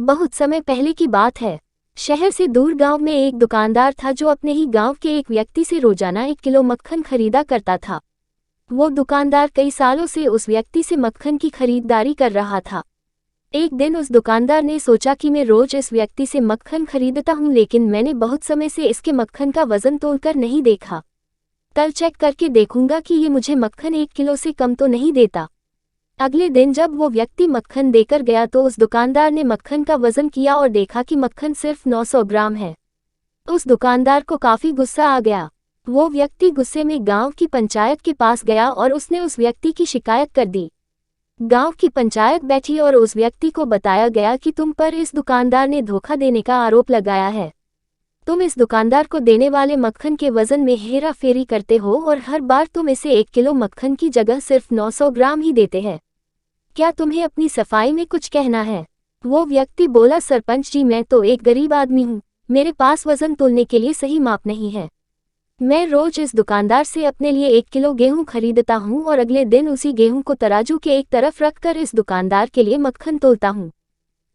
बहुत समय पहले की बात है। शहर से दूर गांव में एक दुकानदार था जो अपने ही गांव के एक व्यक्ति से रोजाना 1 किलो मक्खन खरीदा करता था। वो दुकानदार कई सालों से उस व्यक्ति से मक्खन की खरीदारी कर रहा था। एक दिन उस दुकानदार ने सोचा कि मैं रोज इस व्यक्ति से मक्खन खरीदता हूँ, लेकिन मैंने बहुत समय से इसके मक्खन का वजन तोलकर नहीं देखा। कल चेक करके देखूंगा कि ये मुझे मक्खन 1 किलो से कम तो नहीं देता। अगले दिन जब वो व्यक्ति मक्खन देकर गया तो उस दुकानदार ने मक्खन का वजन किया और देखा कि मक्खन सिर्फ 900 ग्राम है। उस दुकानदार को काफी गुस्सा आ गया। वो व्यक्ति गुस्से में गांव की पंचायत के पास गया और उसने उस व्यक्ति की शिकायत कर दी। गांव की पंचायत बैठी और उस व्यक्ति को बताया गया कि तुम पर इस दुकानदार ने धोखा देने का आरोप लगाया है। तुम इस दुकानदार को देने वाले मक्खन के वजन में हेरा फेरी करते हो और हर बार तुम इसे 1 किलो मक्खन की जगह सिर्फ 900 ग्राम ही देते हैं। क्या तुम्हें अपनी सफाई में कुछ कहना है? वो व्यक्ति बोला, सरपंच जी, मैं तो एक गरीब आदमी हूँ, मेरे पास वजन तोलने के लिए सही माप नहीं है। मैं रोज इस दुकानदार से अपने लिए 1 किलो गेहूं खरीदता हूँ और अगले दिन उसी गेहूं को तराजू के एक तरफ रखकर इस दुकानदार के लिए मक्खन तोलता हूँ।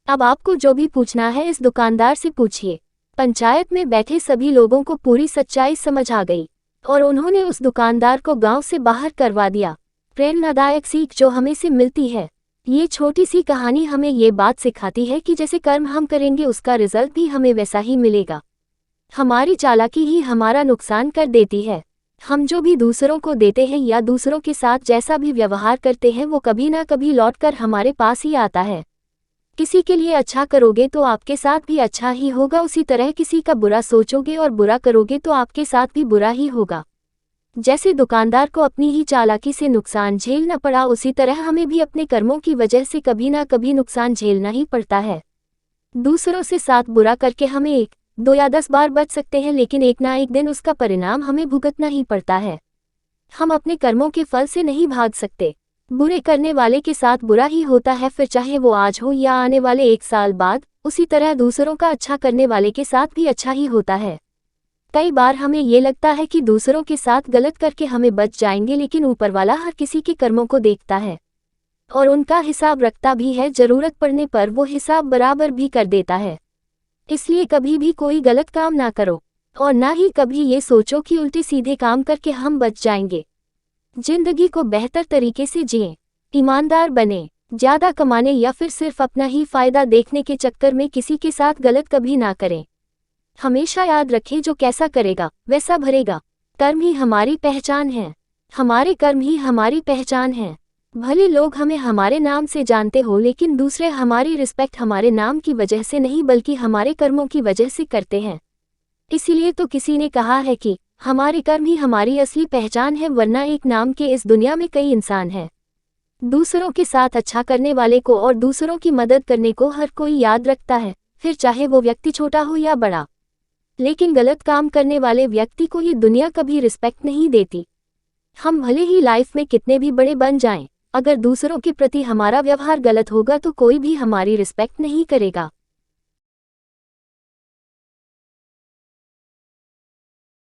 अब आपको जो भी पूछना है इस दुकानदार से पूछिए। पंचायत में बैठे सभी लोगों को पूरी सच्चाई समझ आ गई और उन्होंने उस दुकानदार को गांव से बाहर करवा दिया। प्रेरणादायक सीख जो हमें से मिलती है। ये छोटी सी कहानी हमें ये बात सिखाती है कि जैसे कर्म हम करेंगे उसका रिजल्ट भी हमें वैसा ही मिलेगा। हमारी चालाकी ही हमारा नुकसान कर देती है। हम जो भी दूसरों को देते हैं या दूसरों के साथ जैसा भी व्यवहार करते हैं वो कभी ना कभी लौटकर हमारे पास ही आता है। किसी के लिए अच्छा करोगे तो आपके साथ भी अच्छा ही होगा, उसी तरह किसी का बुरा सोचोगे और बुरा करोगे तो आपके साथ भी बुरा ही होगा। जैसे दुकानदार को अपनी ही चालाकी से नुकसान झेलना पड़ा, उसी तरह हमें भी अपने कर्मों की वजह से कभी ना कभी नुकसान झेलना ही पड़ता है। दूसरों से साथ बुरा करके हमें 1, 2 या 10 बार बच सकते हैं, लेकिन एक ना एक दिन उसका परिणाम हमें भुगतना ही पड़ता है। हम अपने कर्मों के फल से नहीं भाग सकते। बुरे करने वाले के साथ बुरा ही होता है, फिर चाहे वो आज हो या आने वाले 1 साल बाद। उसी तरह दूसरों का अच्छा करने वाले के साथ भी अच्छा ही होता है। कई बार हमें ये लगता है कि दूसरों के साथ गलत करके हमें बच जाएंगे, लेकिन ऊपर वाला हर किसी के कर्मों को देखता है और उनका हिसाब रखता भी है। जरूरत पड़ने पर वो हिसाब बराबर भी कर देता है। इसलिए कभी भी कोई गलत काम ना करो और ना ही कभी ये सोचो कि उल्टे सीधे काम करके हम बच जाएंगे। जिंदगी को बेहतर तरीके से जिएं, ईमानदार बने, ज्यादा कमाने या फिर सिर्फ अपना ही फायदा देखने के चक्कर में किसी के साथ गलत कभी ना करें। हमेशा याद रखें, जो कैसा करेगा वैसा भरेगा। कर्म ही हमारी पहचान है। हमारे कर्म ही हमारी पहचान है। भले लोग हमें हमारे नाम से जानते हो, लेकिन दूसरे हमारी रिस्पेक्ट हमारे नाम की वजह से नहीं बल्कि हमारे कर्मों की वजह से करते हैं। इसीलिए तो किसी ने कहा है कि हमारे कर्म ही हमारी असली पहचान है, वरना एक नाम के इस दुनिया में कई इंसान हैं। दूसरों के साथ अच्छा करने वाले को और दूसरों की मदद करने को हर कोई याद रखता है, फिर चाहे वो व्यक्ति छोटा हो या बड़ा। लेकिन गलत काम करने वाले व्यक्ति को ये दुनिया कभी रिस्पेक्ट नहीं देती। हम भले ही लाइफ में कितने भी बड़े बन जाएं, अगर दूसरों के प्रति हमारा व्यवहार गलत होगा तो कोई भी हमारी रिस्पेक्ट नहीं करेगा।